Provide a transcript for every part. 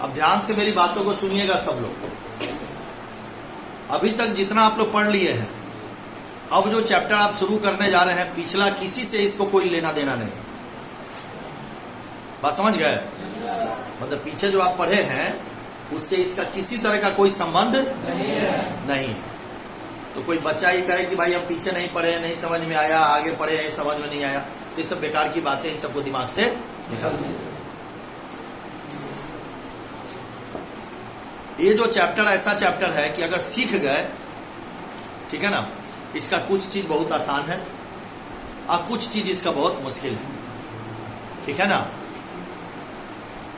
अब ध्यान से मेरी बातों को सुनिएगा सब लोग। अभी तक जितना आप लोग पढ़ लिए हैं, अब जो चैप्टर आप शुरू करने जा रहे हैं, पिछला किसी से इसको कोई लेना देना नहीं। बात समझ गए? मतलब पीछे जो आप पढ़े हैं उससे इसका किसी तरह का कोई संबंध नहीं है। तो कोई बच्चा ही कहे कि भाई हम पीछे नहीं पढ़े, नहीं समझ में आया, आगे पढ़े हैं समझ में नहीं आया, तो ये सब बेकार की बातें, इन सबको दिमाग से निकाल दीजिए। ये जो चैप्टर ऐसा चैप्टर है कि अगर सीख गए, ठीक है ना, इसका कुछ चीज बहुत आसान है और कुछ चीज इसका बहुत मुश्किल है, ठीक है ना।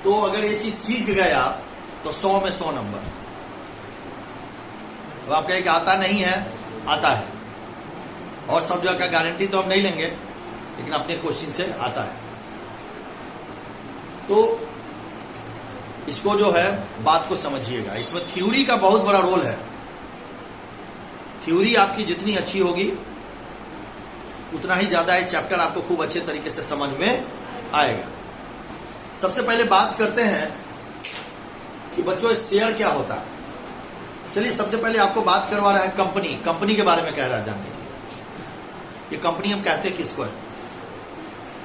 तो अगर ये चीज सीख गए आप तो 100 में 100 नंबर। अब आप कहें कि आता नहीं है, आता है, और सब जगह का गारंटी तो हम नहीं लेंगे, लेकिन अपने क्वेश्चन से आता है। तो इसको जो है बात को समझिएगा, इसमें थ्योरी का बहुत बड़ा रोल है। थ्योरी आपकी जितनी अच्छी होगी उतना ही ज्यादा ये चैप्टर आपको खूब अच्छे तरीके से समझ में आएगा। सबसे पहले बात करते हैं कि बच्चों शेयर क्या होता है। चलिए सबसे पहले आपको बात करवा रहा है कंपनी के बारे में कह रहा है जानने के लिए। ये कंपनी हम कहते हैं किसको है?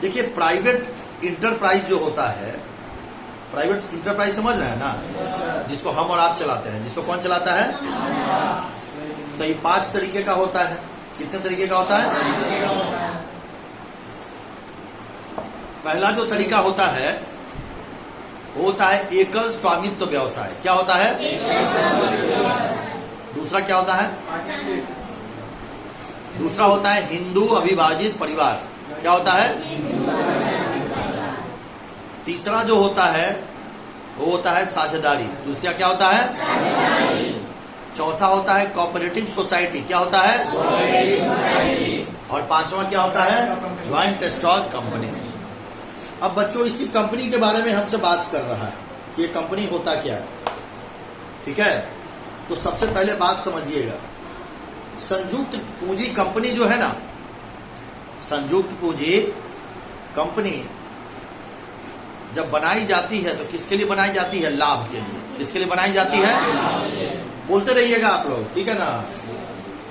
देखिए, प्राइवेट इंटरप्राइज जो होता है, प्राइवेट इंटरप्राइज समझ रहे हैं ना, जिसको हम और आप चलाते हैं, जिसको कौन चलाता है? तो ये 5 तरीके का होता है। कितने तरीके का होता है? पहला जो तरीका होता है वो होता है एकल स्वामित्व व्यवसाय। क्या होता है? दूसरा क्या होता है? दूसरा होता है हिंदू अविभाजित परिवार। क्या होता है? तीसरा जो होता है वो होता है साझेदारी। दूसरा क्या होता है? चौथा होता है कोऑपरेटिव सोसाइटी। क्या होता है? और पांचवा क्या होता है? Joint stock company. अब बच्चों इसी कंपनी के बारे में हमसे बात कर रहा है कि ये कंपनी होता क्या है, ठीक है। तो सबसे पहले बात समझिएगा, संयुक्त पूंजी कंपनी जो है ना, संयुक्त पूंजी कंपनी जब बनाई जाती है तो किसके लिए बनाई जाती है? लाभ के लिए। किसके लिए बनाई जाती है? बोलते रहिएगा आप लोग, ठीक है ना।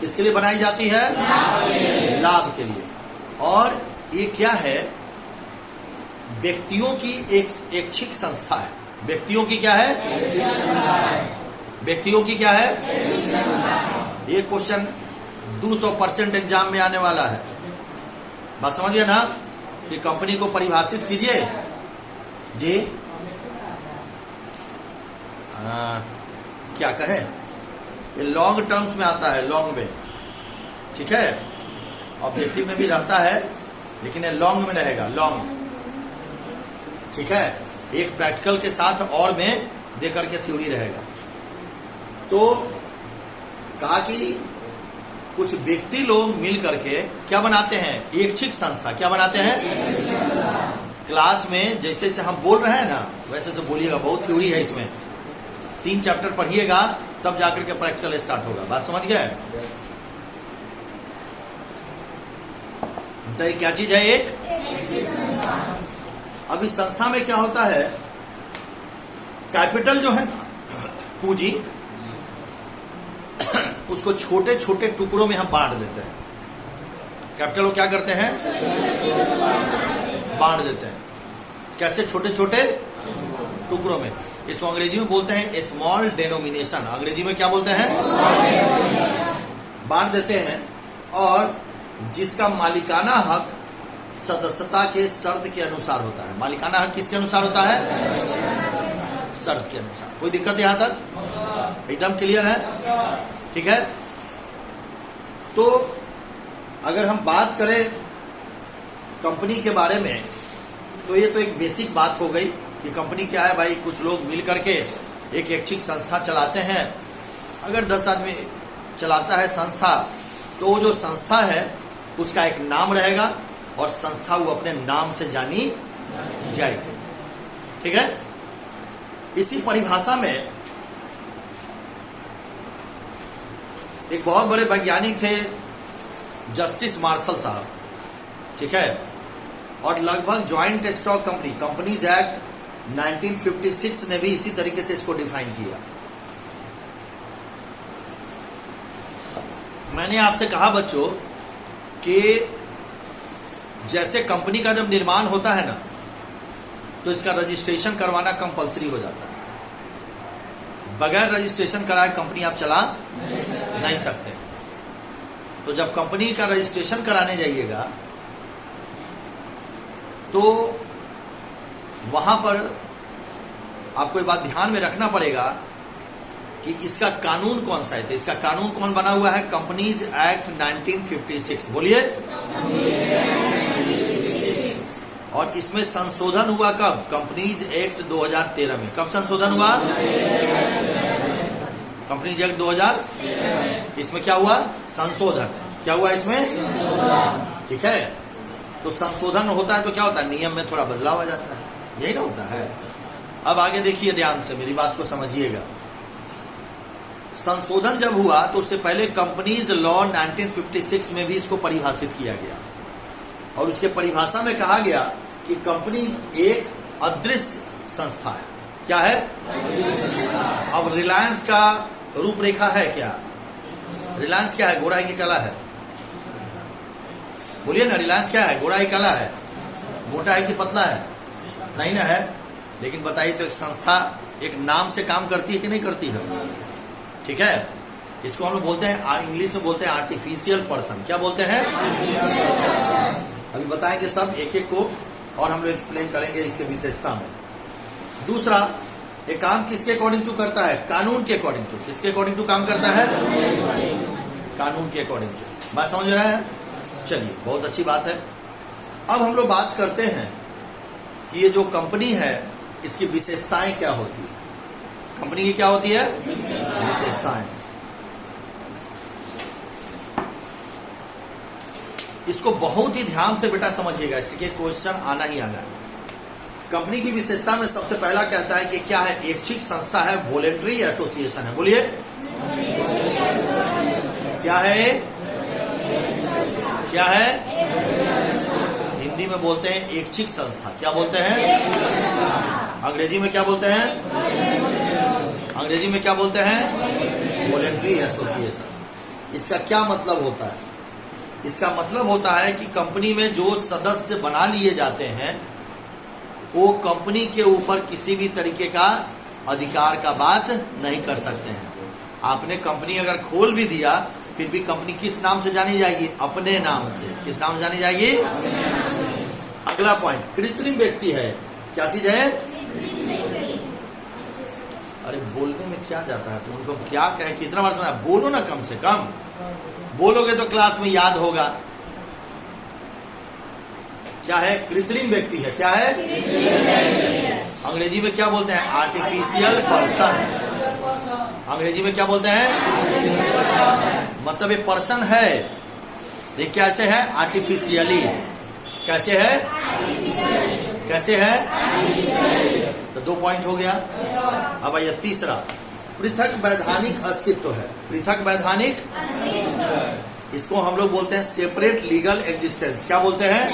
किसके लिए बनाई जाती है? लाभ के लिए। और ये क्या है? व्यक्तियों की एक ऐच्छिक संस्था है। व्यक्तियों की क्या है? व्यक्तियों की क्या है? ये क्वेश्चन 200% एग्जाम में आने वाला है। बात समझिए ना कि कंपनी को परिभाषित कीजिए जी। क्या कहें, ये लॉन्ग टर्म्स में आता है, लॉन्ग में, ठीक है। ऑब्जेक्टिव में भी रहता है लेकिन ये लॉन्ग में रहेगा, लॉन्ग, ठीक है। एक प्रैक्टिकल के साथ और में दे करके थ्योरी रहेगा। तो कहा कि कुछ व्यक्ति लोग मिल करके क्या बनाते हैं? ऐच्छिक संस्था। क्या बनाते हैं? क्लास में जैसे जैसे हम बोल रहे हैं ना वैसे से बोलिएगा, बहुत थ्योरी है इसमें। 3 चैप्टर पढ़िएगा तब जाकर के प्रैक्टिकल स्टार्ट होगा। बात समझ गए? तो ये क्या चीज है? एक अब इस संस्था में क्या होता है, कैपिटल जो है पूंजी, उसको छोटे छोटे टुकड़ों में हम बांट देते हैं। कैपिटल को क्या करते हैं? बांट देते हैं। कैसे? छोटे छोटे टुकड़ों में। इसको अंग्रेजी में बोलते हैं स्मॉल डेनोमिनेशन। अंग्रेजी में क्या बोलते हैं? बांट देते हैं। और जिसका मालिकाना हक सदस्यता के शर्त के अनुसार होता है। मालिकाना हक किसके अनुसार होता है? शर्त के अनुसार। कोई दिक्कत यहां तक? एकदम क्लियर है, ठीक है। तो अगर हम बात करें कंपनी के बारे में तो ये तो एक बेसिक बात हो गई कि कंपनी क्या है भाई। कुछ लोग मिल करके एक ऐच्छिक संस्था चलाते हैं। अगर 10 आदमी चलाता है संस्था तो वो जो संस्था है उसका एक नाम रहेगा और संस्था वो अपने नाम से जानी जाएगी, ठीक है। इसी परिभाषा में एक बहुत बड़े वैज्ञानिक थे जस्टिस मार्शल साहब, ठीक है। और लगभग joint stock company, companies act 1956 ने भी इसी तरीके से इसको डिफाइन किया। मैंने आपसे कहा बच्चों कि जैसे कंपनी का जब निर्माण होता है ना, तो इसका रजिस्ट्रेशन करवाना कंपलसरी हो जाता है। बगैर रजिस्ट्रेशन कराए कंपनी आप चला नहीं सकते। तो जब कंपनी का रजिस्ट्रेशन कराने जाइएगा तो वहां पर आपको ये बात ध्यान में रखना पड़ेगा कि इसका कानून कौन सा है। तो इसका कानून कौन बना हुआ है? Companies act 1956। बोलिए। और इसमें संशोधन हुआ कब? कंपनीज एक्ट 2013 में। कब संशोधन हुआ? Companies act 2000। इसमें क्या हुआ? संशोधन। क्या हुआ इसमें? ठीक है। तो संशोधन होता है तो क्या होता है? नियम में थोड़ा बदलाव आ जाता है, यही ना होता है। अब आगे देखिए, ध्यान से मेरी बात को समझिएगा। संशोधन जब हुआ तो उससे पहले कंपनीज लॉ 1956 में भी इसको परिभाषित किया गया, और उसके परिभाषा में कहा गया कि कंपनी एक अदृश्य संस्था है। क्या है? अब रिलायंस का रूपरेखा है क्या? रिलायंस क्या है? घोड़ा की कला है। बोलिए ना, रिलायंस क्या है? घोड़ा की कला है। मोटा है कि पतला है? नहीं ना है। लेकिन बताइए तो एक संस्था एक नाम से काम करती है कि नहीं करती है? ठीक है। इसको हम लोग बोलते हैं, इंग्लिश में बोलते हैं आर्टिफिशियल पर्सन। क्या बोलते हैं? अभी बताएंगे सब एक एक को, और हम लोग एक्सप्लेन करेंगे इसके विशेषता में। दूसरा, एक काम किसके अकॉर्डिंग टू करता है? कानून के अकॉर्डिंग टू। किसके अकॉर्डिंग टू काम करता है? कानून के अकॉर्डिंग टू। बात समझ रहे हैं? चलिए, बहुत अच्छी बात है। अब हम लोग बात करते हैं कि ये जो कंपनी है इसकी विशेषताएं क्या होती है। कंपनी की क्या होती है? विशेषताएं। इसको बहुत ही ध्यान से बेटा समझिएगा, इसके क्वेश्चन आना ही आना है। कंपनी की विशेषता में सबसे पहला कहता है कि क्या है? ऐच्छिक संस्था है, वॉलेंटरी एसोसिएशन है। बोलिए, क्या है? क्या है? हिंदी में बोलते हैं ऐच्छिक संस्था। क्या बोलते हैं? अंग्रेजी में क्या बोलते हैं? अंग्रेजी में क्या बोलते हैं? Voluntary association. इसका क्या मतलब होता है? इसका मतलब होता है कि कंपनी में जो सदस्य बना लिए जाते हैं वो कंपनी के ऊपर किसी भी तरीके का अधिकार का बात नहीं कर सकते हैं। आपने कंपनी अगर खोल भी दिया फिर भी कंपनी किस नाम से जानी जाएगी? अपने नाम से। किस नाम से जानी जाएगी? अगला पॉइंट, कृत्रिम व्यक्ति है। क्या चीज है? अरे बोलने में क्या जाता है? तुम उनको क्या कहे? कितना बार सुना? बोलो ना, कम से कम बोलोगे तो क्लास में याद होगा। क्या है? कृत्रिम व्यक्ति है। क्या है? अंग्रेजी में क्या बोलते हैं? Artificial person. अंग्रेजी में क्या बोलते हैं? मतलब ये पर्सन है, ये कैसे है? आर्टिफिशियली। कैसे है? कैसे है? तो 2 पॉइंट हो गया। अब आइए तीसरा, पृथक वैधानिक अस्तित्व है। पृथक वैधानिक, इसको हम लोग बोलते हैं सेपरेट लीगल एग्जिस्टेंस। क्या बोलते हैं?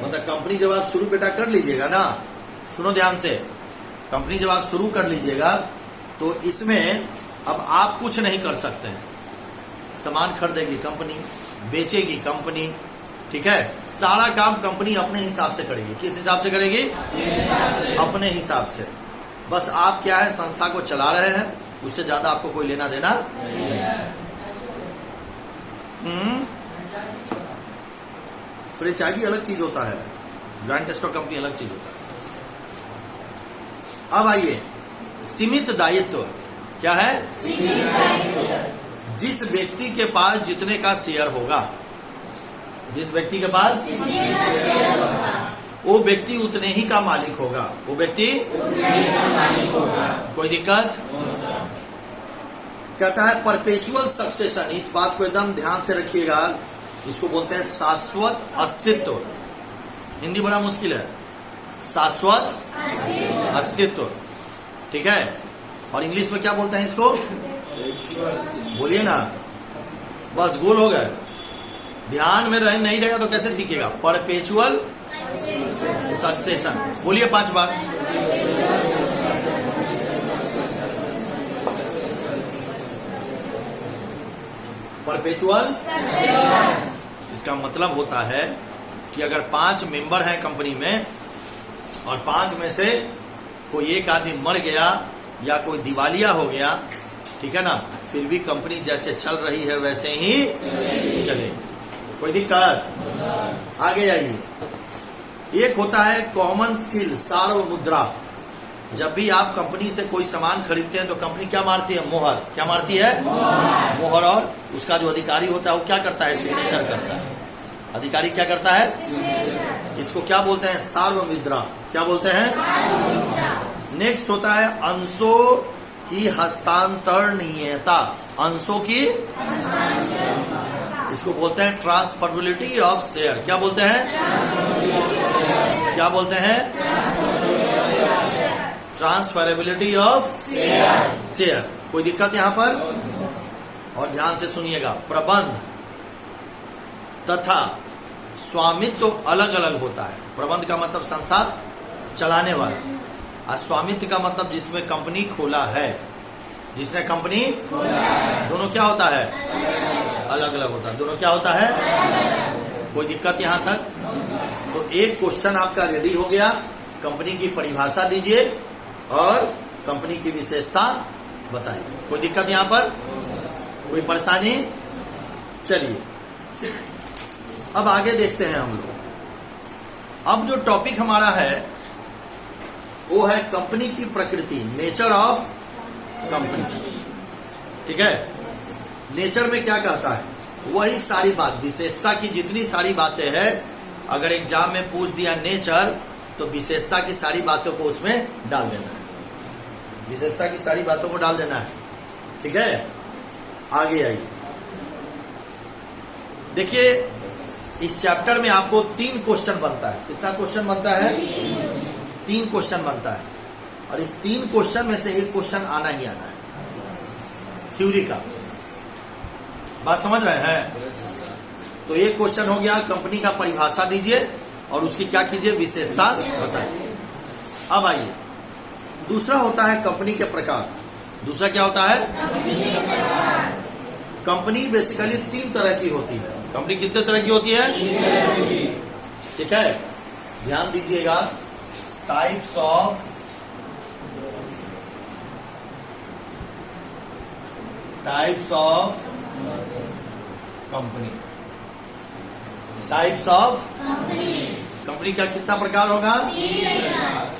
मतलब कंपनी जब आप शुरू बेटा कर लीजिएगा ना, सुनो ध्यान से, कंपनी जब आप शुरू कर लीजिएगा तो इसमें अब आप कुछ नहीं कर सकते हैं। सामान खरीदेगी कंपनी, बेचेगी कंपनी, ठीक है। सारा काम कंपनी अपने हिसाब से करेगी। किस हिसाब से करेगी? अपने हिसाब से। बस आप क्या है? संस्था को चला रहे हैं, उससे ज्यादा आपको कोई लेना देना फ्रेंचाइजी अलग चीज होता है, जॉइंट स्टॉक कंपनी अलग चीज होता है। अब आइए, सीमित दायित्व। क्या है? जिस व्यक्ति के पास जितने का शेयर होगा, जिस व्यक्ति के पास वो व्यक्ति उतने ही का मालिक होगा। वो व्यक्ति कोई दिक्कत? कहता है परपेचुअल सक्सेशन। इस बात को एकदम ध्यान से रखिएगा, इसको बोलते हैं शाश्वत अस्तित्व। हिंदी बड़ा मुश्किल है। शाश्वत अस्तित्व, ठीक है। और इंग्लिश में क्या बोलते हैं इसको? बोलिए ना, बस गोल हो गए। ध्यान में नहीं रहेगा तो कैसे सीखेगा? Perpetual succession. बोलिए 5 बार। परपेचुअल। इसका मतलब होता है कि अगर 5 मेंबर हैं कंपनी में और 5 में से कोई एक आदमी मर गया या कोई दिवालिया हो गया, ठीक है ना, फिर भी कंपनी जैसे चल रही है वैसे ही चले। कोई दिक्कत? आगे आइए। एक होता है कॉमन सील, सार्व मुद्रा। जब भी आप कंपनी से कोई सामान खरीदते हैं तो कंपनी क्या मारती है? मोहर। क्या मारती है? मोहर। और उसका जो अधिकारी होता है वो क्या करता है? सिग्नेचर करता है। अधिकारी क्या करता है? इसको क्या बोलते हैं? सार्व मुद्रा। क्या बोलते हैं? नेक्स्ट होता है अंशों की हस्तांतरणीयता। अंशों की, इसको बोलते हैं ट्रांसफरेबिलिटी ऑफ शेयर। क्या बोलते हैं? क्या बोलते हैं? Transferability of share. कोई दिक्कत यहां पर? और ध्यान से सुनिएगा। प्रबंध तथा स्वामित्व अलग अलग होता है। प्रबंध का मतलब संस्था चलाने वाला, और स्वामित्व का मतलब जिसमें कंपनी खोला है, जिसने कंपनी दोनों क्या होता है? अलग अलग होता है। दोनों क्या होता है? कोई दिक्कत यहां तक? तो एक क्वेश्चन आपका रेडी हो गया। कंपनी की परिभाषा दीजिए और कंपनी की विशेषता बताइए। कोई दिक्कत यहां पर? कोई परेशानी? चलिए अब आगे देखते हैं हम लोग। अब जो टॉपिक हमारा है वो है कंपनी की प्रकृति, नेचर ऑफ कंपनी। ठीक है? नेचर में क्या कहता है? वही सारी बात, विशेषता की जितनी सारी बातें हैं, अगर एग्जाम में पूछ दिया नेचर तो विशेषता की सारी बातों को उसमें डाल देना है। विशेषता की सारी बातों को डाल देना है। ठीक है? आगे आइए। देखिए इस चैप्टर में आपको 3 क्वेश्चन बनता है। कितना क्वेश्चन बनता है? 3 क्वेश्चन बनता है। और इस 3 क्वेश्चन में से एक क्वेश्चन आना ही आना है, थ्योरी का। बात समझ रहे हैं? तो एक क्वेश्चन हो गया, कंपनी का परिभाषा दीजिए और उसकी क्या कीजिए? विशेषता बताइए। अब आइए, दूसरा होता है कंपनी के प्रकार। दूसरा क्या होता है? कंपनी बेसिकली 3 तरह की होती है। कंपनी कितने तरह की होती है? ठीक है, ध्यान दीजिएगा। Types of company. Types of company का कितना प्रकार होगा?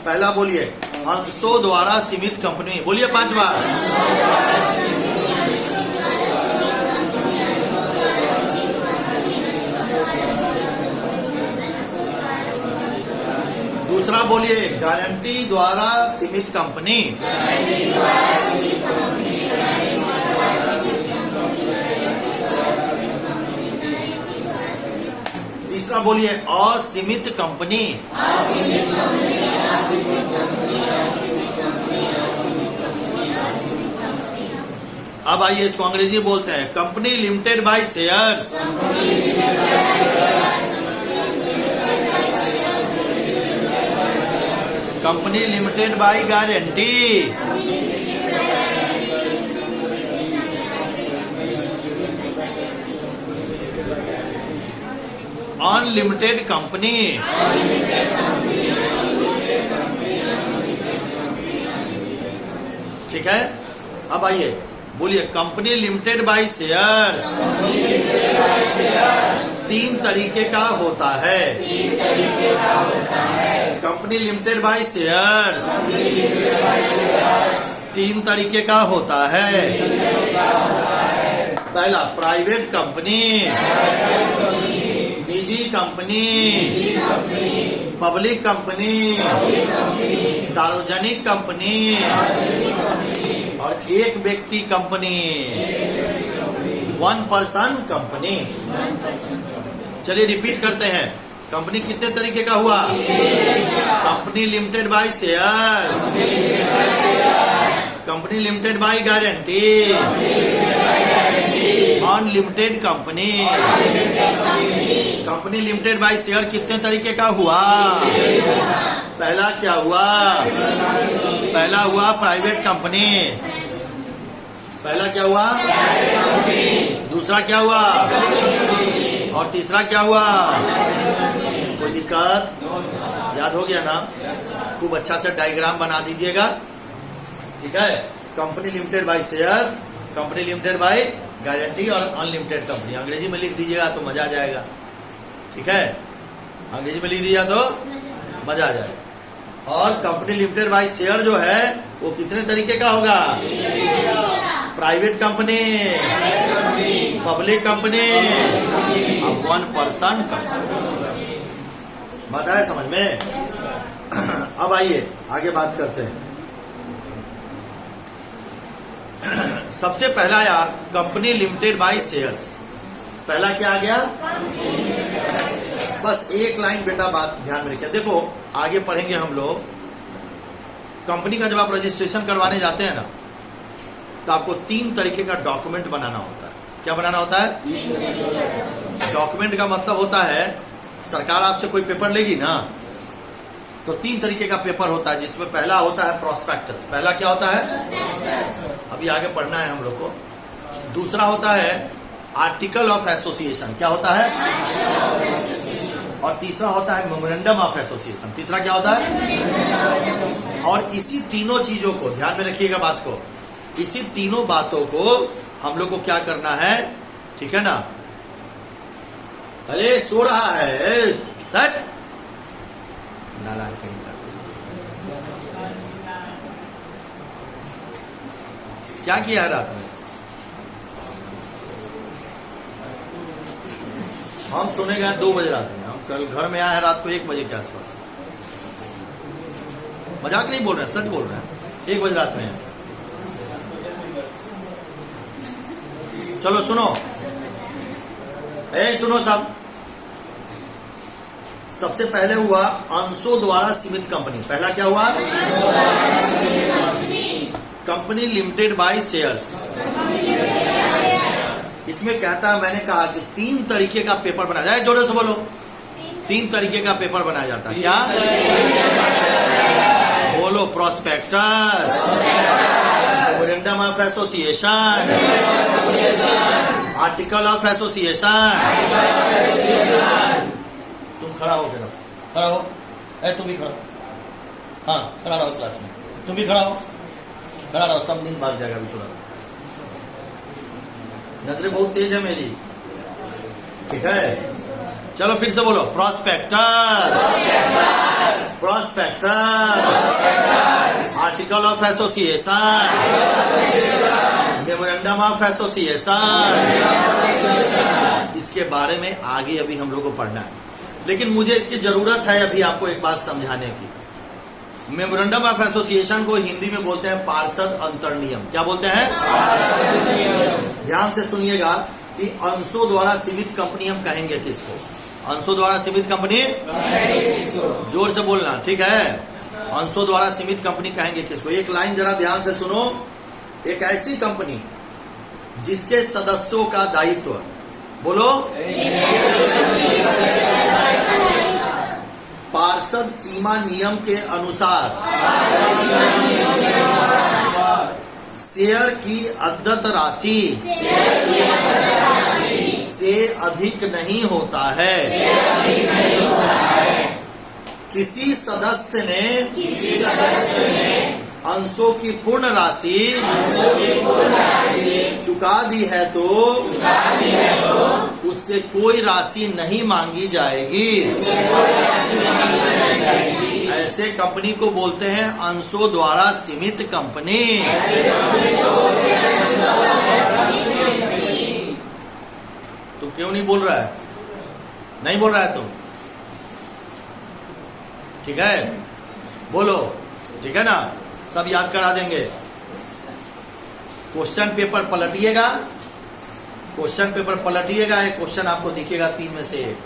पहला बोलिए, अंशों द्वारा सीमित कंपनी। बोलिए 5 बार। दूसरा बोलिए, गारंटी द्वारा सीमित कंपनी। तीसरा बोलिए, असीमित कंपनी। अब आइए इसको अंग्रेजी बोलते हैं, company limited by shares. Company limited by guarantee. Unlimited company. ठीक है? अब आइए बोलिए, कंपनी लिमिटेड बाय शेयर्स। 3 तरीके का होता है। कंपनी लिमिटेड बाय शेयर्स 3 तरीके का होता है। पहला, प्राइवेट कंपनी, निजी कंपनी, पब्लिक कंपनी, सार्वजनिक कंपनी और एक व्यक्ति कंपनी, 1 पर्सन कंपनी। चलिए रिपीट करते हैं। कंपनी कितने तरीके का हुआ? Company limited by shares, company limited by guarantee, unlimited company. Company limited by share कितने तरीके का हुआ? पहला क्या हुआ? पहला हुआ प्राइवेट कंपनी। पहला क्या हुआ? दूसरा क्या हुआ? और तीसरा क्या हुआ? कोई दिक्कत? याद हो गया ना? खूब अच्छा से डायग्राम बना दीजिएगा, ठीक है। Company limited by shares, company limited by guarantee और अनलिमिटेड कंपनी। अंग्रेजी में लिख दीजिएगा तो मजा आ जाएगा, ठीक है। अंग्रेजी में लिख दिया तो मजा आ जाएगा। और कंपनी लिमिटेड बाय शेयर जो है वो कितने तरीके का होगा? प्राइवेट कंपनी, पब्लिक कंपनी और वन पर्सन कंपनी। बात आया समझ में? अब आइए आगे बात करते हैं। सबसे पहला आया कंपनी लिमिटेड बाय शेयर्स। पहला क्या आ गया? बस एक लाइन बेटा बात ध्यान में रखिए। देखो आगे पढ़ेंगे हम लोग। कंपनी का जब आप रजिस्ट्रेशन करवाने जाते हैं ना, तो आपको 3 तरीके का डॉक्यूमेंट बनाना होता है। क्या बनाना होता है? डॉक्यूमेंट का मतलब होता है सरकार आपसे कोई पेपर लेगी ना, तो 3 तरीके का पेपर होता है, जिसमें पहला होता है प्रोस्पेक्टस। पहला क्या होता है? अभी आगे पढ़ना है हम लोग को। दूसरा होता है आर्टिकल ऑफ एसोसिएशन। क्या होता है? और तीसरा होता है मेमोरेंडम ऑफ एसोसिएशन। तीसरा क्या होता है? और इसी तीनों चीजों को ध्यान में रखिएगा बात को। इसी तीनों बातों को हम लोग को क्या करना है, ठीक है ना? अरे सो रहा है नालायक कहीं का। क्या किया है रात में? हम सोने गए 2 बजे रात में। हम कल घर में आए हैं रात को 1 बजे के आसपास। मजाक नहीं बोल रहे हैं, सच बोल रहे हैं। 1 बजे रात में। चलो सुनो, सुनो सब। सबसे पहले हुआ अंशों द्वारा सीमित कंपनी। पहला क्या हुआ? Company limited by shares. इसमें कहता है, मैंने कहा कि 3 तरीके का पेपर बनाया जाए। जोरों से बोलो। 3 तरीके का पेपर बनाया जाता है। क्या? बोलो। Prospectus, memorandum of association, article of association. तुम खड़ा हो, जरा खड़ा हो। तुम भी खड़ा। हाँ खड़ा रहो क्लास में। तुम भी खड़ा हो, खड़ा रहो। सब दिन भाग जाएगा अभी थोड़ा। नजरें बहुत तेज है मेरी, ठीक है। चलो फिर से बोलो। Prospectus, prospectus, article of association, memorandum of association. इसके बारे में आगे अभी हम लोग को पढ़ना है, लेकिन मुझे इसकी जरूरत है अभी आपको एक बात समझाने की। मेमोरेंडम ऑफ एसोसिएशन को हिंदी में बोलते हैं पार्षद अंतर्नियम। क्या बोलते हैं? ध्यान से सुनिएगा कि अंशों द्वारा सीमित कंपनी हम कहेंगे किसको? अंशों द्वारा सीमित कंपनी। जोर से बोलना, ठीक है। अंशों द्वारा सीमित कंपनी कहेंगे किसको? एक लाइन जरा ध्यान से सुनो। एक ऐसी कंपनी जिसके सदस्यों का दायित्व, बोलो, पार्षद सीमा नियम के अनुसार शेयर की अद्यत राशि से अधिक नहीं होता है। किसी सदस्य ने अंशों की पूर्ण राशि चुका दी है तो उससे कोई राशि नहीं मांगी जाएगी। ऐसे कंपनी को बोलते हैं अंशों द्वारा सीमित कंपनी। तुम क्यों नहीं बोल रहा है? नहीं बोल रहा है तुम? ठीक है, बोलो, ठीक है ना? सब याद करा देंगे। क्वेश्चन पेपर पलटिएगा, क्वेश्चन पेपर पलटिएगा। एक क्वेश्चन आपको दिखेगा 3 में से 1,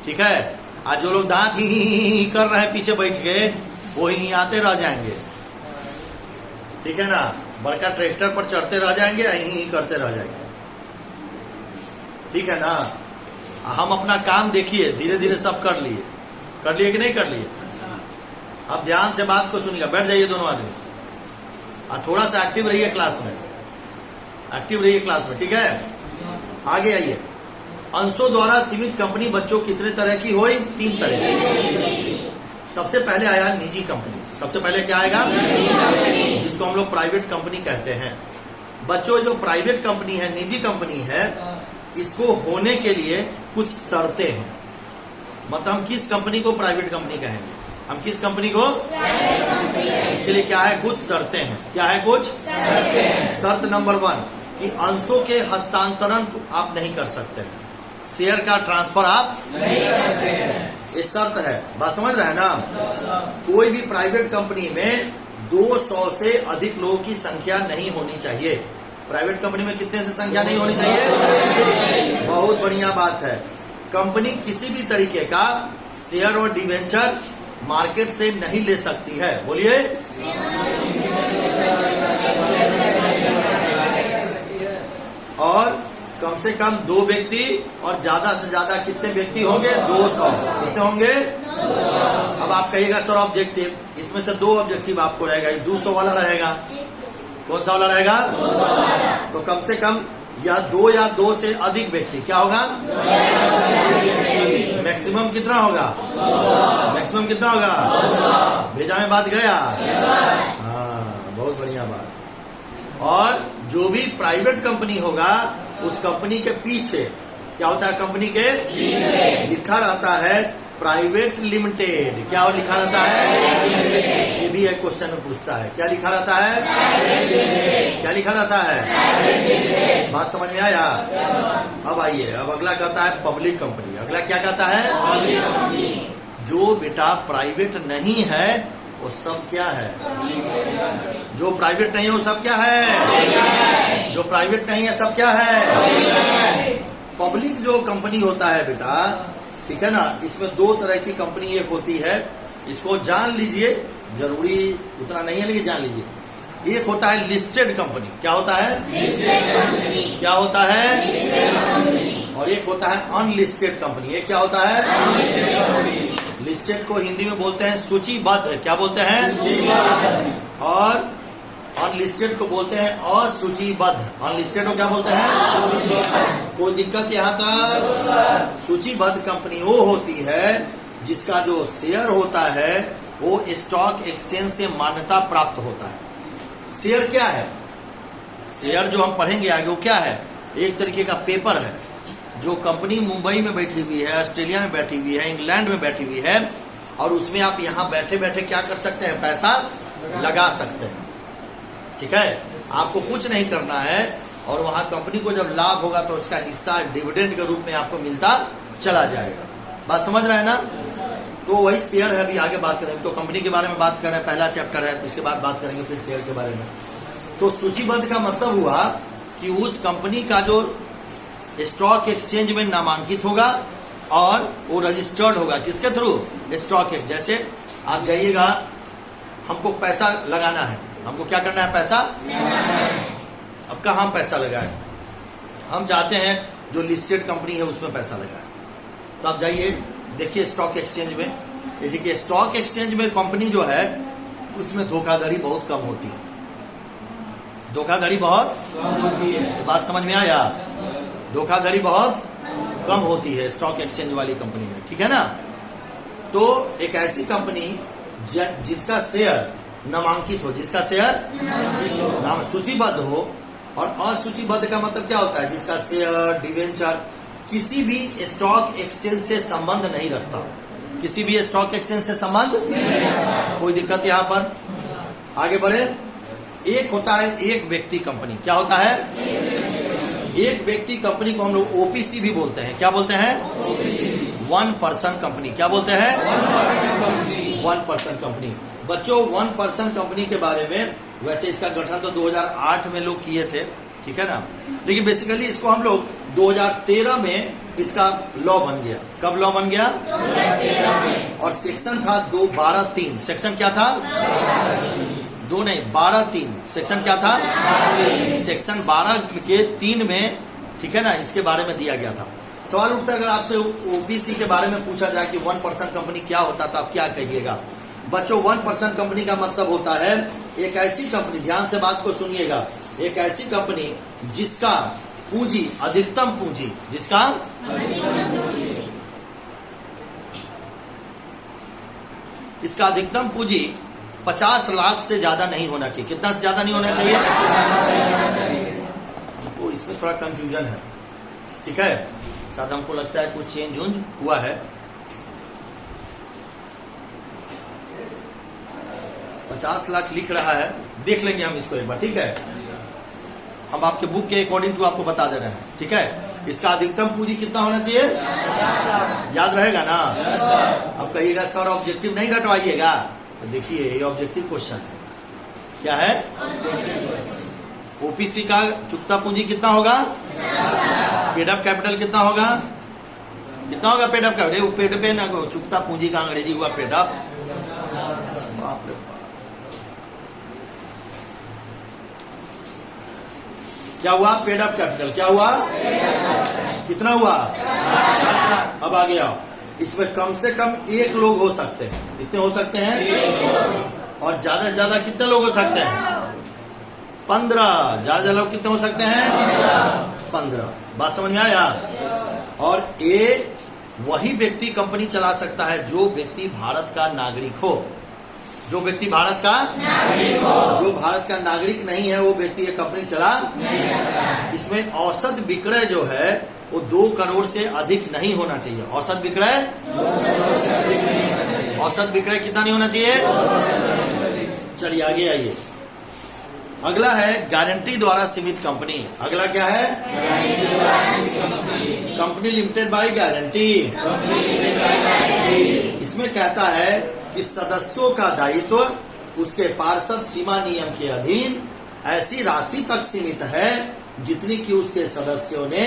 ठीक है। आज जो लोग दांत ही कर रहे हैं पीछे बैठ के, वो ही आते रह जाएंगे, ठीक है ना। बड़का ट्रैक्टर पर चढ़ते रह जाएंगे, ही करते रह जाएंगे। ठीक है ना। हम अपना काम देखिए, धीरे धीरे सब कर लिए कि नहीं कर लिए। अब ध्यान से बात को सुनिएगा, बैठ जाइए दोनों आदमी और थोड़ा सा एक्टिव रहिए क्लास में, ठीक है। आगे आइए। अंशों द्वारा सीमित कंपनी बच्चों कितने तरह की हुई? 3 तरह की। सबसे पहले आया निजी कंपनी। सबसे पहले क्या आएगा? जिसको हम लोग प्राइवेट कंपनी कहते हैं। बच्चों, जो प्राइवेट कंपनी है, निजी कंपनी है, इसको होने के लिए कुछ शर्तें हैं। मतलब हम किस कंपनी को प्राइवेट कंपनी कहेंगे? हम किस कंपनी को? इसके लिए क्या है? कुछ शर्तें हैं। क्या है? कुछ शर्त नंबर 1 कि अंशों के हस्तांतरण आप नहीं कर सकते हैं, शेयर का ट्रांसफर आप नहीं कर सकते हैं। ये शर्त है, बात समझ रहे हैं ना। कोई भी प्राइवेट कंपनी में 200 से अधिक लोगों की संख्या नहीं होनी चाहिए। प्राइवेट कंपनी में कितने से संख्या नहीं होनी चाहिए? बहुत बढ़िया बात है। कंपनी किसी भी तरीके का शेयर और डिवेंचर मार्केट से नहीं ले सकती है। बोलिए। और कम से कम 2 व्यक्ति और ज्यादा से ज्यादा कितने व्यक्ति होंगे? 200। कितने होंगे? अब आप कहिएगा सर ऑब्जेक्टिव, इसमें से 2 ऑब्जेक्टिव आपको रहेगा, 200 वाला रहेगा। कौन सा वाला रहेगा? तो कम से कम या 2 या 2 से अधिक व्यक्ति क्या होगा? मैक्सिमम कितना होगा? मैक्सिमम कितना होगा? भेजा में बात गया। हाँ, बहुत बढ़िया बात। और जो भी प्राइवेट कंपनी होगा, उस कंपनी के पीछे क्या होता है? कंपनी के पीछे लिखा रहता है प्राइवेट लिमिटेड। क्या लिखा रहता है? ये भी एक क्वेश्चन में पूछता है। क्या लिखा रहता है? क्या लिखा रहता है? बात समझ में आया? अब आइए, अब अगला कहता है पब्लिक कंपनी। अगला क्या कहता है? जो बेटा प्राइवेट नहीं है वो सब क्या है? जो प्राइवेट नहीं है वो सब क्या है? जो प्राइवेट नहीं है सब क्या है? पब्लिक जो कंपनी होता है बेटा, ठीक है ना, इसमें 2 तरह की कंपनी एक होती है। इसको जान लीजिए, जरूरी उतना नहीं है लेकिन जान लीजिए। एक होता है लिस्टेड कंपनी। क्या होता है? Listed company. क्या होता है? Listed company. और एक होता है अनलिस्टेड कंपनी। ये क्या होता है? Unlisted company. लिस्टेड को हिंदी में बोलते हैं सूचीबद्ध। क्या बोलते हैं? सूचीबद्ध। और अनलिस्टेड को बोलते हैं असूचीबद्ध। अनलिस्टेड को क्या बोलते हैं? कोई दिक्कत यहाँ तक? सूचीबद्ध कंपनी वो होती है जिसका जो शेयर होता है वो स्टॉक एक्सचेंज से मान्यता प्राप्त होता है। शेयर क्या है? शेयर जो हम पढ़ेंगे आगे वो क्या है? एक तरीके का पेपर है जो कंपनी मुंबई में बैठी हुई है, ऑस्ट्रेलिया में बैठी हुई है, इंग्लैंड में बैठी हुई है, और उसमें आप यहाँ बैठे बैठे क्या कर सकते हैं? पैसा लगा सकते हैं। ठीक है, आपको कुछ नहीं करना है, और वहां कंपनी को जब लाभ होगा तो उसका हिस्सा डिविडेंड के रूप में आपको मिलता चला जाएगा। बात समझ रहे हैं ना? तो वही शेयर है। अभी आगे बात करेंगे। तो कंपनी के बारे में बात कर रहे हैं, पहला चैप्टर है, इसके बाद बात करेंगे फिर शेयर के बारे में। तो सूचीबद्ध का मतलब हुआ कि उस कंपनी का जो स्टॉक एक्सचेंज में नामांकित होगा और वो रजिस्टर्ड होगा। किसके थ्रू? Stock exchange. जैसे आप जाइएगा, हमको पैसा लगाना है, हमको क्या करना है? पैसा लगाना है। अब कहाँ हम पैसा लगाए? हम चाहते हैं जो लिस्टेड कंपनी है उसमें पैसा लगाए। तो आप जाइए, देखिए स्टॉक एक्सचेंज में, देखिए स्टॉक एक्सचेंज में कंपनी जो है उसमें धोखाधड़ी बहुत कम होती है। धोखाधड़ी बहुत कम होती है। बात समझ में आया? धोखाधड़ी बहुत कम होती है स्टॉक एक्सचेंज वाली कंपनी में। ठीक है ना? तो एक ऐसी कंपनी जिसका शेयर नामांकित हो, जिसका शेयर नाम सूचीबद्ध हो, और असूचीबद्ध का मतलब क्या होता है? जिसका शेयर डिवेंचर किसी भी स्टॉक एक्सचेंज से संबंध नहीं रखता। किसी भी स्टॉक एक्सचेंज से संबंध नहीं रखता। कोई दिक्कत यहाँ पर? आगे बढ़े। एक होता है एक व्यक्ति कंपनी। क्या होता है? एक व्यक्ति कंपनी को हम लोग ओपीसी भी बोलते हैं। क्या बोलते हैं? One person company. क्या बोलते हैं? One person company. बच्चों, वन पर्सन कंपनी के बारे में वैसे इसका गठन तो 2008 में लोग किए थे, ठीक है ना, लेकिन बेसिकली इसको हम लोग 2013 में इसका लॉ बन गया। कब लॉ बन गया? 2013 में। और सेक्शन था 12(3). सेक्शन क्या था? 12 नहीं, 12(3). सेक्शन क्या था? सेक्शन 12 के 3 में ठीक है ना, इसके बारे में दिया गया था। सवाल उठता है अगर आपसे ओबीसी के बारे में पूछा जाए कि 1% कंपनी क्या होता तो आप क्या कहिएगा? बच्चों 1% कंपनी का मतलब होता है एक ऐसी कंपनी, ध्यान से बात को सुनिएगा, एक ऐसी कंपनी जिसका पूंजी अधिकतम पूंजी, जिसका इसका अधिकतम पूंजी 50 लाख से ज्यादा नहीं होना चाहिए। कितना से ज्यादा नहीं होना चाहिए? तो इसमें थोड़ा कंफ्यूजन है, ठीक है, शायद हमको लगता है कुछ चेंज हुआ है। 50 लाख लिख रहा है, देख लेंगे हम इसको एक बार, ठीक है। हम आपके बुक के अकॉर्डिंग टू आपको बता दे रहे हैं, ठीक है। इसका अधिकतम पूंजी कितना होना चाहिए? याद रहेगा ना? अब कहिएगा सर ऑब्जेक्टिव नहीं घटवाइएगा, तो देखिए ये ऑब्जेक्टिव क्वेश्चन है। क्या है? ओपीसी का चुकता पूंजी कितना होगा? पेड अप कैपिटल कितना होगा? कितना होगा पेड अप कैपिटल? पेड पे ना, चुकता पूंजी का अंग्रेजी हुआ पेड अप। बाप रे, क्या हुआ? पेड अप कैपिटल क्या हुआ? कितना हुआ? अब आगे आओ, इसमें कम से कम एक लोग हो सकते हैं। कितने हो सकते हैं? और ज्यादा से ज्यादा कितने लोग हो सकते हैं? 15। ज्यादा लोग कितने हो सकते हैं? 15। बात समझ में आया? और ये वही व्यक्ति कंपनी चला सकता है जो व्यक्ति भारत का नागरिक हो। जो व्यक्ति भारत का नागरिक हो, जो भारत का नागरिक नहीं है वो व्यक्ति ये कंपनी चला नहीं सकता। इसमें औसत विक्रय जो है वो 2 करोड़ से अधिक नहीं होना चाहिए। औसत विक्रय, औसत विक्रय कितना नहीं होना चाहिए? चलिए आगे आइए। अगला है गारंटी द्वारा सीमित कंपनी। अगला क्या है? Company limited by guarantee. इसमें कहता है कि सदस्यों का दायित्व उसके पार्षद सीमा नियम के अधीन ऐसी राशि तक सीमित है जितनी कि उसके सदस्यों ने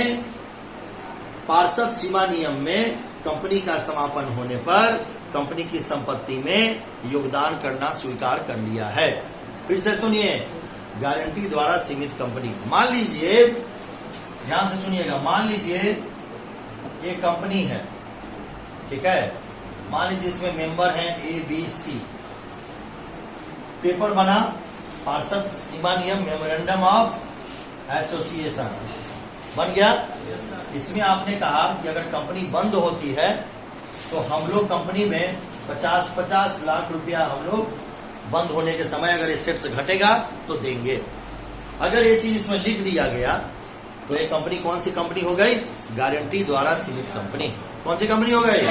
पार्षद सीमा नियम में कंपनी का समापन होने पर कंपनी की संपत्ति में योगदान करना स्वीकार कर लिया है। फिर से सुनिए, गारंटी द्वारा सीमित कंपनी। मान लीजिए, ध्यान से सुनिएगा, मान लीजिए एक कंपनी है, ठीक है, मान लीजिए इसमें मेंबर हैं ABC। पेपर बना, पार्षद सीमा नियम मेमोरेंडम ऑफ एसोसिएशन बन गया। इसमें आपने कहा कि अगर कंपनी बंद होती है तो हम लोग कंपनी में 50-50 लाख रुपया हम लोग बंद होने के समय अगर एसेट्स घटेगा तो देंगे। अगर ये चीज इसमें लिख दिया गया तो ये कंपनी कौन सी कंपनी हो गई? गारंटी द्वारा सीमित कंपनी। कौन सी कंपनी हो गई?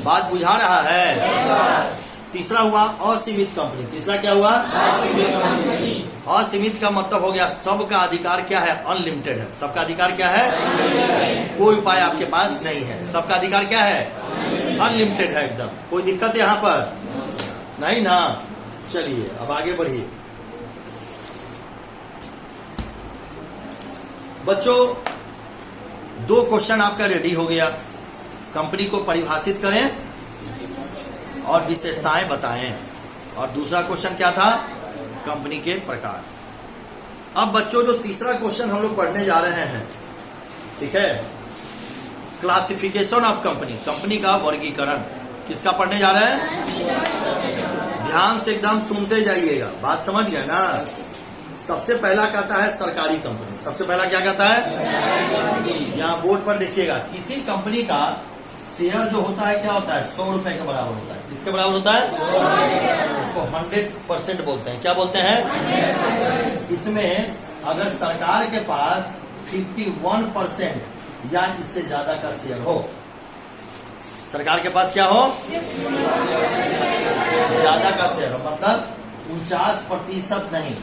बात बुझा रहा है? तीसरा हुआ असीमित कंपनी। तीसरा क्या हुआ? असीमित का मतलब हो गया सबका अधिकार क्या है? अनलिमिटेड है। सबका अधिकार क्या है? कोई उपाय आपके पास नहीं है। सबका अधिकार क्या है? अनलिमिटेड है एकदम। कोई दिक्कत है यहाँ पर? नहीं ना। चलिए अब आगे बढ़िए बच्चों। 2 क्वेश्चन आपका रेडी हो गया। कंपनी को परिभाषित करें और विशेषताएं बताएं। और दूसरा क्वेश्चन क्या था? कंपनी के प्रकार। अब बच्चों जो तीसरा क्वेश्चन हम लोग पढ़ने जा रहे हैं, ठीक है, क्लासिफिकेशन ऑफ कंपनी। कंपनी का वर्गीकरण किसका पढ़ने जा रहे हैं? ध्यान से एकदम सुनते जाइएगा, बात समझ गए ना। सबसे पहला कहता है सरकारी कंपनी। सबसे पहला क्या कहता है? यहाँ बोर्ड पर देखिएगा, किसी कंपनी का शेयर जो होता है क्या होता है? 100 रुपए के बराबर होता है। किसके बराबर होता है? इसको 100% बोलते हैं। क्या बोलते हैं? इसमें अगर सरकार के पास 51% या इससे ज्यादा का शेयर हो, सरकार के पास क्या हो? ज्यादा का शेयर हो, मतलब 49% नहीं,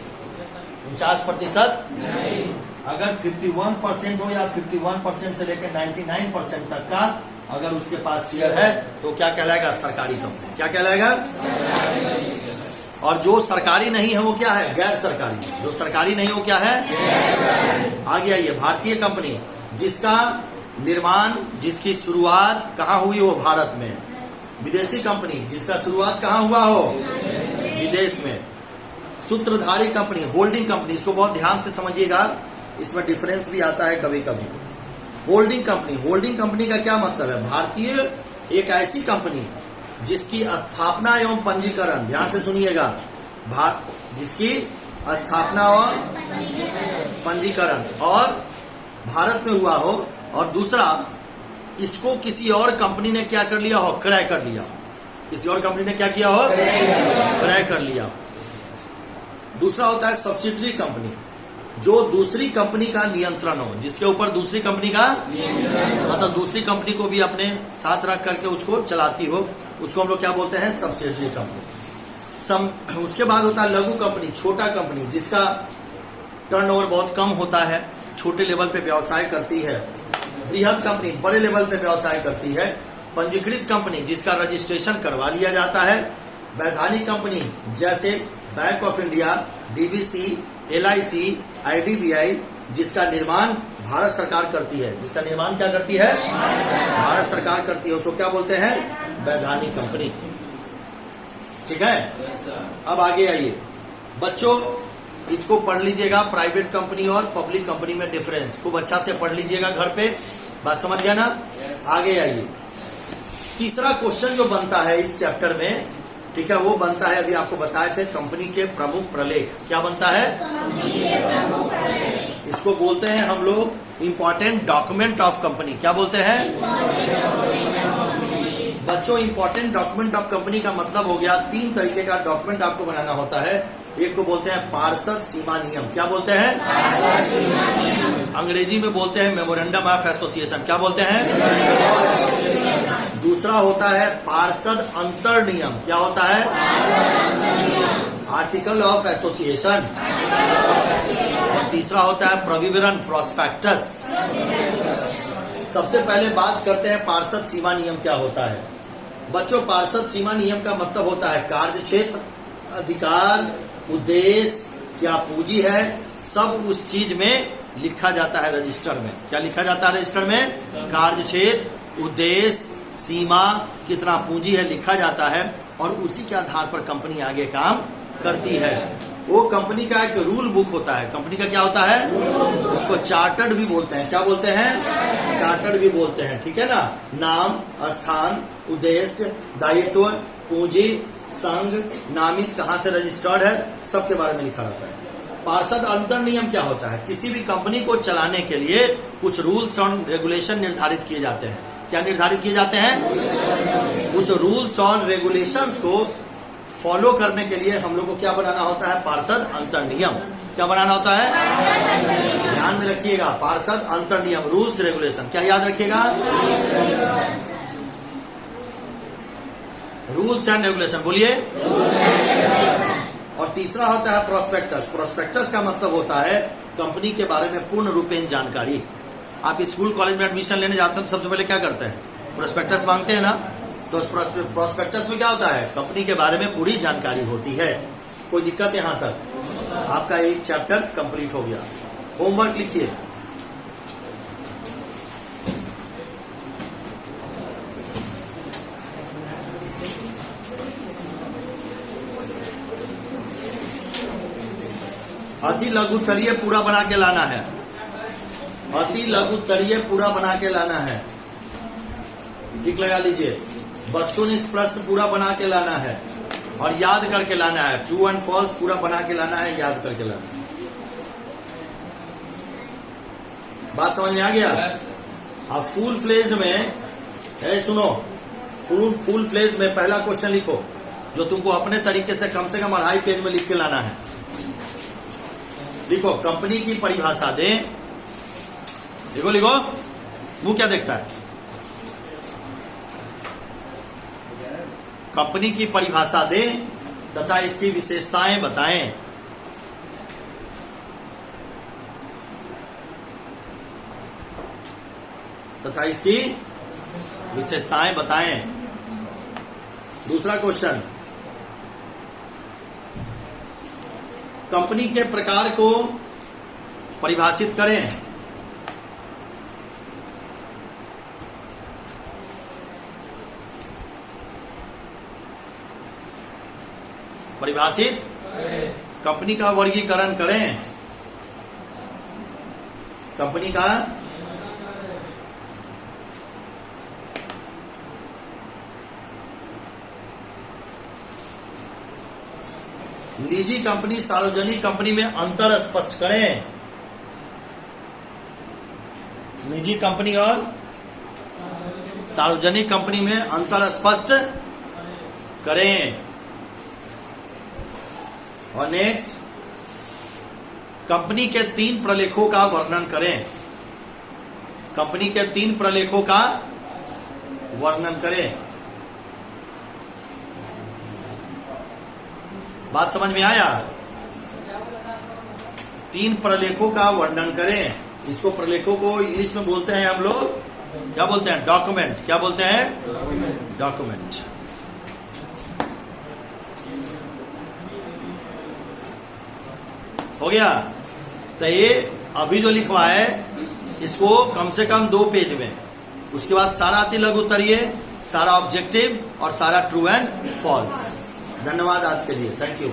49% अगर 51% हो या 51% से लेकर 99% तक का अगर उसके पास शेयर है तो क्या कहलाएगा? सरकारी कंपनी। क्या कहलाएगा? और जो सरकारी नहीं है वो क्या है? गैर सरकारी। जो सरकारी नहीं हो क्या है? आगे आइए, भारतीय कंपनी जिसका निर्माण, जिसकी शुरुआत कहाँ हुई हो? भारत में। विदेशी कंपनी जिसका शुरुआत कहाँ हुआ हो? विदेश में। सूत्रधारी कंपनी, होल्डिंग कंपनी, इसको बहुत ध्यान से समझिएगा। इसमें डिफरेंस भी आता है कभी कभी। होल्डिंग कंपनी, होल्डिंग कंपनी का क्या मतलब है? भारतीय एक ऐसी कंपनी जिसकी स्थापना एवं पंजीकरण, ध्यान से सुनिएगा, जिसकी स्थापना और पंजीकरण और भारत में हुआ हो, और दूसरा इसको किसी और कंपनी ने क्या कर लिया हो? क्रय कर लिया। किसी और कंपनी ने क्या किया हो? क्रय कर लिया। दूसरा होता है सब्सिडरी कंपनी, जो दूसरी कंपनी का नियंत्रण हो, जिसके ऊपर दूसरी कंपनी का मतलब दूसरी कंपनी को भी अपने साथ रख करके उसको चलाती हो, उसको हम लोग क्या बोलते हैं? Subsidiary company. उसके बाद होता है लघु कंपनी, छोटा कंपनी जिसका टर्नओवर बहुत कम होता है, छोटे लेवल पे व्यवसाय करती है। बृहद कंपनी, बड़े लेवल पे व्यवसाय करती है। पंजीकृत कंपनी, जिसका रजिस्ट्रेशन करवा लिया जाता है। वैधानिक कंपनी, जैसे bank of India, DVC, LIC, IDBI, जिसका निर्माण भारत सरकार करती है। जिसका निर्माण क्या करती है? भारत सरकार करती है, उसको क्या बोलते हैं? वैधानिक कंपनी। ठीक है, अब आगे आइए बच्चों, इसको पढ़ लीजिएगा, प्राइवेट कंपनी और पब्लिक कंपनी में डिफरेंस खूब अच्छा से पढ़ लीजिएगा घर पे। बात समझ गया ना? आगे आइए, तीसरा क्वेश्चन जो बनता है इस चैप्टर में, ठीक है, वो बनता है, अभी आपको बताए थे, कंपनी के प्रमुख प्रलेख। क्या बनता है? कंपनी के प्रमुख प्रलेख। इसको बोलते हैं हम लोग इंपॉर्टेंट डॉक्यूमेंट ऑफ कंपनी। क्या बोलते हैं? बच्चों, इंपॉर्टेंट डॉक्यूमेंट ऑफ कंपनी का मतलब हो गया, 3 तरीके का डॉक्यूमेंट आपको बनाना होता है। एक को बोलते हैं पार्षद सीमा नियम। क्या बोलते हैं? अंग्रेजी में बोलते हैं मेमोरेंडम ऑफ एसोसिएशन। क्या बोलते हैं? दूसरा होता है पार्षद अंतर नियम। क्या होता है? Article of association. और तीसरा होता है प्रविवरण, प्रोस्पेक्टस। सबसे पहले बात करते हैं पार्षद सीमा नियम क्या होता है। बच्चों, पार्षद सीमा नियम का मतलब होता है कार्य क्षेत्र, अधिकार, उद्देश्य, क्या पूंजी है, सब उस चीज में लिखा जाता है रजिस्टर में। क्या लिखा जाता है रजिस्टर में? कार्य क्षेत्र, उद्देश्य, सीमा, कितना पूंजी है लिखा जाता है, और उसी के आधार पर कंपनी आगे काम करती है। वो कंपनी का एक रूल बुक होता है। कंपनी का क्या होता है? उसको चार्टर्ड भी बोलते हैं। क्या बोलते हैं? चार्टर्ड भी बोलते हैं। ठीक है ना? नाम, स्थान, उद्देश्य, दायित्व, पूंजी, संघ, नामित, कहाँ से रजिस्टर्ड है, सबके बारे में लिखा रहता है। पार्षद अंतर नियम क्या होता है? किसी भी कंपनी को चलाने के लिए कुछ रूल्स और रेगुलेशन निर्धारित किए जाते हैं। क्या निर्धारित किए जाते हैं? उस रूल्स और रेगुलेशंस को फॉलो करने के लिए हम लोग को क्या बनाना होता है? पार्षद अंतर नियम। क्या बनाना होता है? ध्यान में रखिएगा, पार्षद अंतर नियम, रूल्स रेगुलेशन। क्या याद रखिएगा? Rules and regulation. बोलिए। और तीसरा होता है प्रोस्पेक्टस। प्रोस्पेक्टस का मतलब होता है कंपनी के बारे में पूर्ण रूपेण जानकारी। आप स्कूल कॉलेज में एडमिशन लेने जाते हैं तो सबसे पहले क्या करते हैं? प्रोस्पेक्टस मांगते हैं ना। तो प्रोस्पेक्टस में क्या होता है? कंपनी के बारे में पूरी जानकारी होती है। कोई दिक्कत यहाँ तक? आपका एक चैप्टर कंप्लीट हो गया। होमवर्क लिखिए। अति लघु तरीय पूरा बना के लाना है। अति लघु तरीय पूरा बना के लाना है। ठीक लगा लीजिए। वस्तुनिष्ठ प्रश्न पूरा बना के लाना है और याद करके लाना है। ट्रू एंड फॉल्स पूरा बना के लाना है, याद करके लाना है। बात समझ में आ गया? अब फुल फ्लेज्ड में सुनो, फुल फ्लेज्ड में पहला क्वेश्चन लिखो जो तुमको अपने तरीके से कम 2.5 पेज में लिख के लाना है। लिखो, कंपनी की परिभाषा दें। लिखो लिखो, वो क्या देखता है? कंपनी की परिभाषा दें तथा इसकी विशेषताएं बताएं। तथा इसकी विशेषताएं बताएं। दूसरा क्वेश्चन, कंपनी के प्रकार को परिभाषित करें। परिभाषित कंपनी का वर्गीकरण करें। कंपनी का निजी कंपनी सार्वजनिक कंपनी में अंतर स्पष्ट करें। निजी कंपनी और सार्वजनिक कंपनी में अंतर स्पष्ट करें। और नेक्स्ट, कंपनी के 3 प्रलेखों का वर्णन करें। कंपनी के 3 प्रलेखों का वर्णन करें। बात समझ में आया? 3 प्रलेखों का वर्णन करें। इसको प्रलेखों को इंग्लिश में बोलते हैं हम लोग, क्या बोलते हैं? डॉक्यूमेंट। क्या बोलते हैं? डॉक्यूमेंट। हो गया? तो ये अभी जो लिखवा है इसको कम से कम 2 पेज में, उसके बाद सारा अति लघु उत्तरीय, सारा ऑब्जेक्टिव और सारा ट्रू एंड फॉल्स। धन्यवाद आज के लिए, थैंक यू।